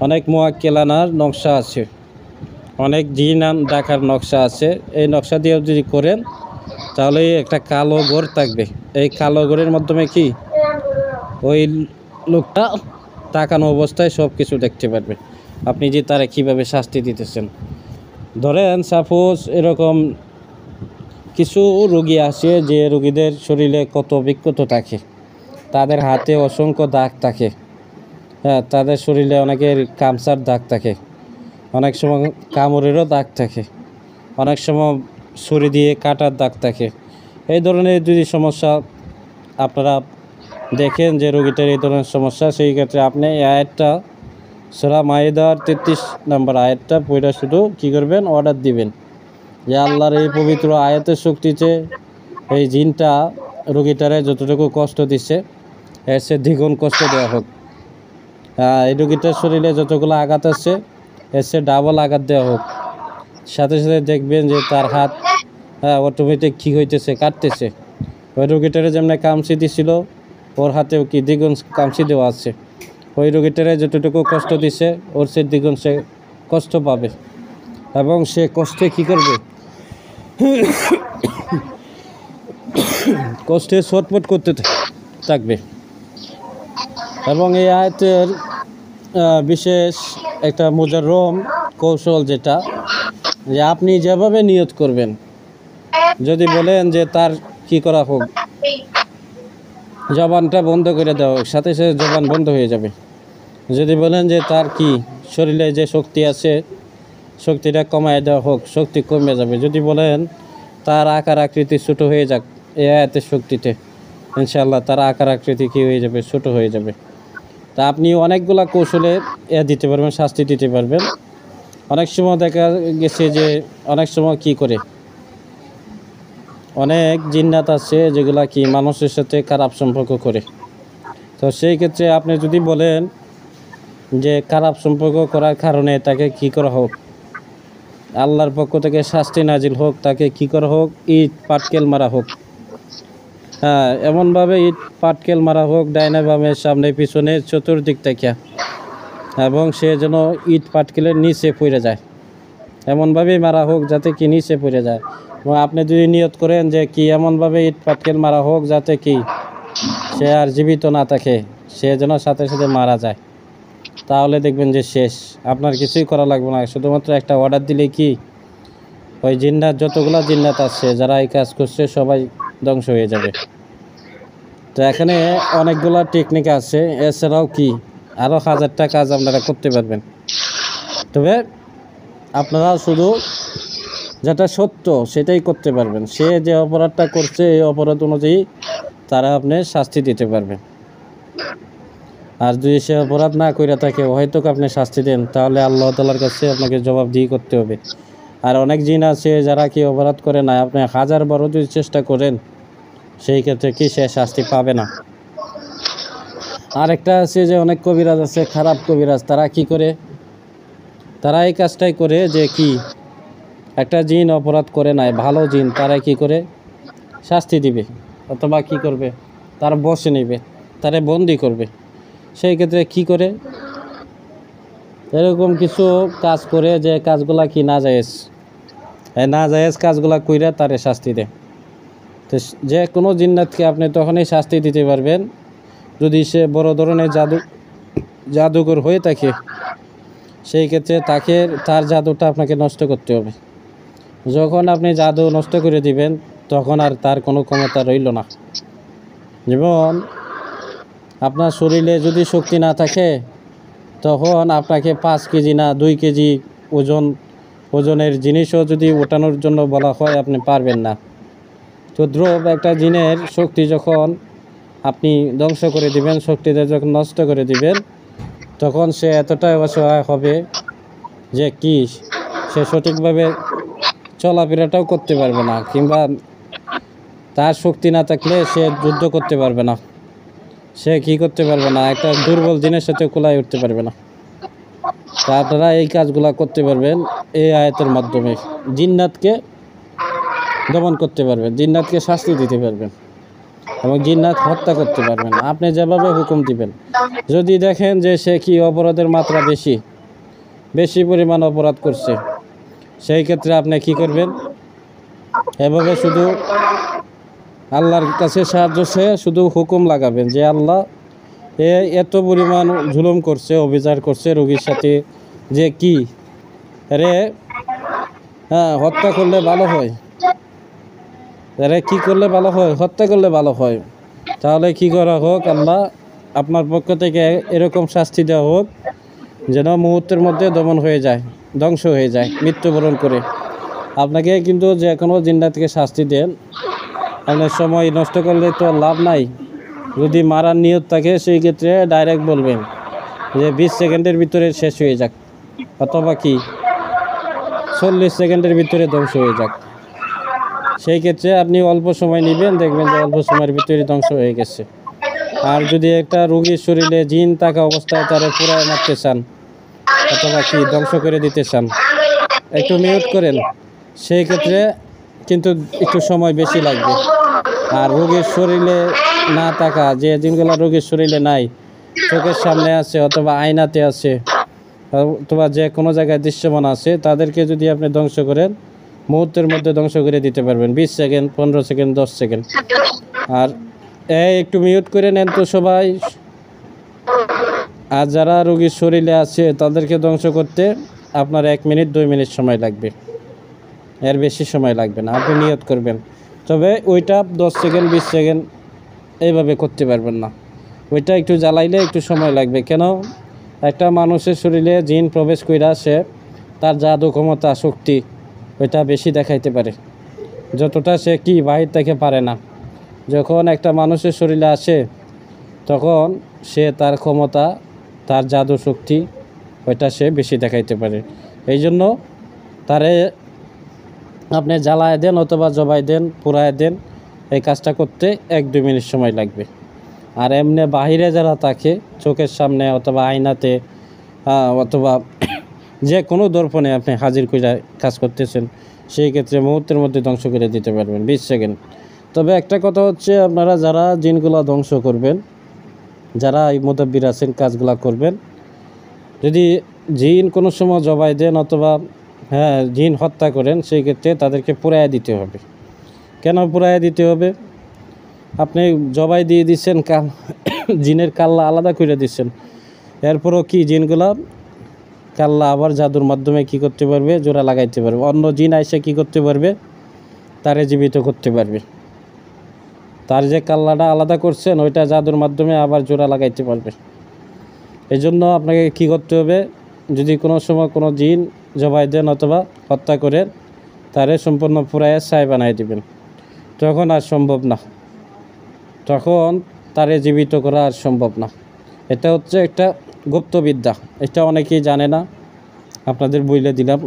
অনেক মোয়াক্কেলানার নকশা আছে, অনেক জিন ডাকার নকশা আছে। এই নকশা দিয়ে যদি করেন তাহলে একটা কালো ঘর থাকবে। এই কালো ঘরের মাধ্যমে কি ওই লোকটা তাকানো অবস্থায় সব কিছু দেখতে পারবে আপনি যে তারা কীভাবে শাস্তি দিতেছেন। ধরেন সাপোজ এরকম কিছু রোগী আসে যে রোগীদের শরীরে কত বিক্ষত থাকে, তাদের হাতে অসংখ্য দাগ থাকে, হ্যাঁ, তাদের শরীরে অনেকের কামসার দাগ থাকে, অনেক সময় কামড়েরও দাগ থাকে, অনেক সময় ছুরি দিয়ে কাটার দাগ থাকে। এই ধরনের যদি সমস্যা আপনারা দেখেন যে রোগীটার এই ধরনের সমস্যা, সেই ক্ষেত্রে আপনি এই আয়াতটা সূরা মাইদার 33 নম্বর আয়াতটা পড়ে শুধু কী করবেন, অর্ডার দিবেন যে আল্লাহর এই পবিত্র আয়াতের শক্তিতে এই জিনটা রোগীটারে যতটুকু কষ্ট দিচ্ছে এর সে দ্বিগুণ কষ্ট দেওয়া হোক। এই রোগীটার শরীরে যতগুলো আঘাত আছে এর সে ডাবল আঘাত দেওয়া হোক। সাথে সাথে দেখবেন যে তার হাত অটোমেটিক কী হইতেছে, কাটতেছে। ওই রোগীটারে যেমন কামচি দিছিল ওর হাতেও কি দ্বিগুণ কামচি দেওয়া আছে। ওই রোগীটারে যতটুকু কষ্ট দিছে ওর সে দ্বিগুণ সে কষ্ট পাবে এবং সে কষ্টে কী করবে, কষ্টে ছটফট করতে থাকবে। এবং এই আয়াতের বিশেষ একটা মুজাররম কৌশল যেটা, যে আপনি যেভাবে নিয়ত করবেন, যদি বলেন যে তার কি করা হোক, জবানটা বন্ধ করে দেওয়া হোক, সাথে সাথে জবান বন্ধ হয়ে যাবে। যদি বলেন যে তার কি শরীরে যে শক্তি আছে শক্তিটা কমায় দেওয়া হোক, শক্তি কমে যাবে। যদি বলেন তার আকার আকৃতি ছোটো হয়ে যাক, এই আয়াতের শক্তিতে ইনশাআল্লাহ তার আকার আকৃতি কী হয়ে যাবে, ছোটো হয়ে যাবে। তা আপনি অনেকগুলা কৌশলে দিতে পারবেন, শাস্তি দিতে পারবেন। অনেক সময় দেখা গেছে যে অনেক সময় কি করে, অনেক জিন্নাত আছে যেগুলা কি মানুষের সাথে খারাপ সম্পর্ক করে। তো সেই ক্ষেত্রে আপনি যদি বলেন যে খারাপ সম্পর্ক করার কারণে তাকে কি করা হোক, আল্লাহর পক্ষ থেকে শাস্তি নাজিল হোক, তাকে কি করা হোক, ইট পাটকেল মারা হোক। হ্যাঁ, এমনভাবে ইট পাটকেল মারা হোক ডাইনে বামে সামনে পিছনে চতুর্দিক থেকে, এবং সে যেন ইট পাটকেলের নিচে পড়ে যায়, এমনভাবেই মারা হোক যাতে কি নিচে পড়ে যায়। এবং আপনি যদি নিয়ত করেন যে কি এমনভাবে ইট পাটকেল মারা হোক যাতে কি সে আর জীবিত না থাকে, সে যেন সাথে সাথে মারা যায়, তাহলে দেখবেন যে শেষ, আপনার কিছুই করা লাগবে না। শুধুমাত্র একটা অর্ডার দিলে কি ওই জিন্নাত, যতগুলো জিন্নাত আছে যারা এই কাজ করছে সবাই ধ্বংস হয়ে যাবে। তো এখানে অনেকগুলো টেকনিক আছে, এছাড়াও কি আরও 1000টা কাজ আপনারা করতে পারবেন। তবে আপনারা শুধু যেটা সত্য সেটাই করতে পারবেন। সে যে অপরাধটা করছে এই অপরাধ অনুযায়ী তারা আপনি শাস্তি দিতে পারবেন। আর যদি সে অপরাধ না করে থাকে, হয়তো আপনি শাস্তি দেন, তাহলে আল্লাহ তাআলার কাছে আপনাকে জবাবদিহি করতে হবে। আর অনেক জিন আছে যারা কি অপরাধ করে না, আপনি 1000 বারও যদি চেষ্টা করেন সেই ক্ষেত্রে কি সে শাস্তি পাবে না। আরেকটা আছে যে অনেক কবিরাজ আছে, খারাপ কবিরাজ, তারা কি করে, তারা এই কাজটাই করে যে কি একটা জিন অপরাধ করে নাই, ভালো জিন, তারা কি করে শাস্তি দিবে অথবা কি করবে, তারা বসে নেবে, তারা বন্দি করবে। সেই ক্ষেত্রে কি করে, এরকম কিছু কাজ করে যে কাজগুলা কি না জায়েজ, না জায়েজ কাজগুলা কইরা তারে শাস্তি দেয়। তো যে কোনো জিন্নাতকে আপনি তখনই শাস্তি দিতে পারবেন যদি সে বড় ধরনের জাদুঘর হয়ে থাকে। সেই ক্ষেত্রে তার জাদুটা আপনাকে নষ্ট করতে হবে। যখন আপনি জাদু নষ্ট করে দিবেন তখন আর তার কোনো ক্ষমতা রইল না। যেমন আপনার শরীরে যদি শক্তি না থাকে তখন আপনাকে 5 কেজি না 2 কেজি ওজনের জিনিসও যদি ওঠানোর জন্য বলা হয় আপনি পারবেন না। তো দ্রব একটা জিনের শক্তি যখন আপনি ধ্বংস করে দিবেন, শক্তিটা যখন নষ্ট করে দিবেন, তখন সে এতটাই অসহায় হবে যে কি সে সঠিকভাবে চলাফেরাটাও করতে পারবে না, কিংবা তার শক্তি না থাকলে সে যুদ্ধ করতে পারবে না, সে কি করতে পারবে না, একটা দুর্বল জিনের সাথে কোলায় উঠতে পারবে না। তা আপনারা এই কাজগুলো করতে পারবেন এই আয়াতের মাধ্যমে, জিন্নাতকে দমন করতে পারবেন, জিন্নাতকে শাস্তি দিতে পারবেন। এবং জিন্নাত হত্যা করতে পারবেন না। আপনি যেভাবে হুকুম দিবেন, যদি দেখেন যে সে কি অপরাধের মাত্রা বেশি পরিমাণ অপরাধ করছে, সেই ক্ষেত্রে আপনি কি করবেন, এভাবে শুধু আল্লাহর কাছে সাহায্য চেয়ে শুধু হুকুম লাগাবেন যে আল্লাহ এত পরিমাণ জুলুম করছে, অবিচার করছে রোগীর সাথে, যে কি রে হত্যা করলে ভালো হয়, রে কি করলে ভালো হয়, হত্যা করলে ভালো হয়। তাহলে কি করা হোক, আল্লাহ আপনার পক্ষ থেকে এরকম শাস্তি দেওয়া হোক যেন মুহূর্তের মধ্যে দমন হয়ে যায়, ধ্বংস হয়ে যায়, মৃত্যুবরণ করে। আপনাকে কিন্তু যে কোনো জিন্নাত থেকে শাস্তি দেন, আপনার সময় নষ্ট করলে তো লাভ নাই। যদি মারার নিয়ত থাকে সেই ক্ষেত্রে ডাইরেক্ট বলবেন যে 20 সেকেন্ডের ভিতরে শেষ হয়ে যাক, অথবা কি 40 সেকেন্ডের ভিতরে ধ্বংস হয়ে যাক। সেই ক্ষেত্রে আপনি অল্প সময় নেবেন, দেখবেন যে অল্প সময়ের ভিতরে ধ্বংস হয়ে গেছে। আর যদি একটা রোগীর শরীরে জিন থাকা অবস্থায় তারা পুরায় মারতে চান, অথবা কি ধ্বংস করে দিতে চান, একটু মিউট করেন, সেই ক্ষেত্রে কিন্তু একটু সময় বেশি লাগবে। আর রোগীর শরীরে না থাকা, যে জিনগুলো রোগীর শরীরে নাই, চোখের সামনে আছে অথবা আয়নাতে আছে অথবা যে কোনো জায়গায় দৃশ্যমান আছে, তাদেরকে যদি আপনি ধ্বংস করেন, মুহূর্তের মধ্যে ধ্বংস করে দিতে পারবেন, 20 সেকেন্ড, 15 সেকেন্ড, 10 সেকেন্ড। আর একটু মিউট করে নেন তো সবাই। আর যারা রোগীর শরীরে আছে তাদেরকে ধ্বংস করতে আপনার 1 মিনিট 2 মিনিট সময় লাগবে, এর বেশি সময় লাগবে না। আপনি নিয়ত করবেন, তবে ওইটা 10 সেকেন্ড 20 সেকেন্ড এইভাবে করতে পারবেন না। ওইটা একটু জ্বালাইলে একটু সময় লাগবে। কেন, একটা মানুষের শরীরে জিন প্রবেশ কইরা সে তার জাদু ক্ষমতা শক্তি ওইটা বেশি দেখাইতে পারে, যতটা সে কি বাহির থেকে পারে না। যখন একটা মানুষের শরীরে আসে তখন সে তার ক্ষমতা, তার জাদু শক্তি ওইটা সে বেশি দেখাইতে পারে। এই জন্য তারে আপনি জ্বালায় দেন অথবা জবাই দেন, পুরায় দেন, এই কাজটা করতে 1-2 মিনিট সময় লাগবে। আর এমনি বাহিরে যারা থাকে, চোখের সামনে অথবা আয়নাতে অথবা যে কোনো দর্পণে আপনি হাজির করে কাজ করতেছেন, সেই ক্ষেত্রে মুহূর্তের মধ্যে ধ্বংস করে দিতে পারবেন, 20 সেকেন্ড। তবে একটা কথা হচ্ছে, আপনারা যারা জিনগুলো ধ্বংস করবেন, যারা এই মুদাব্বির আছেন কাজগুলো করবেন, যদি জিন কোনো সময় জবাই দেন অথবা জিন হত্যা করেন, সেই ক্ষেত্রে তাদেরকে পুরাইয়া দিতে হবে। কেন পুরাইয়া দিতে হবে? আপনি জবাই দিয়ে দিচ্ছেন, জিনের কাল্লা আলাদা করে দিচ্ছেন, এরপরও কি জিনগুলা কাল্লা আবার জাদুর মাধ্যমে কি করতে পারবে, জোড়া লাগাইতে পারবে, অন্য জিন আইসে কি করতে পারবে, তারে জীবিত করতে পারবে। তার যে কাল্লাটা আলাদা করছেন ওইটা জাদুর মাধ্যমে আবার জোড়া লাগাইতে পারবে। এই জন্য আপনাকে কি করতে হবে, যদি কোনো সময় কোনো জিন জবাই দেন অথবা হত্যা করেন, তারে সম্পূর্ণ পুরাইয়া ছাই বানাই দিবেন। তখন আর সম্ভব না, তখন তারে জীবিত করা আর সম্ভব না। এটা হচ্ছে একটা গুপ্তবিদ্যা, এটা অনেকেই জানে না, আপনাদের বলে দিলাম।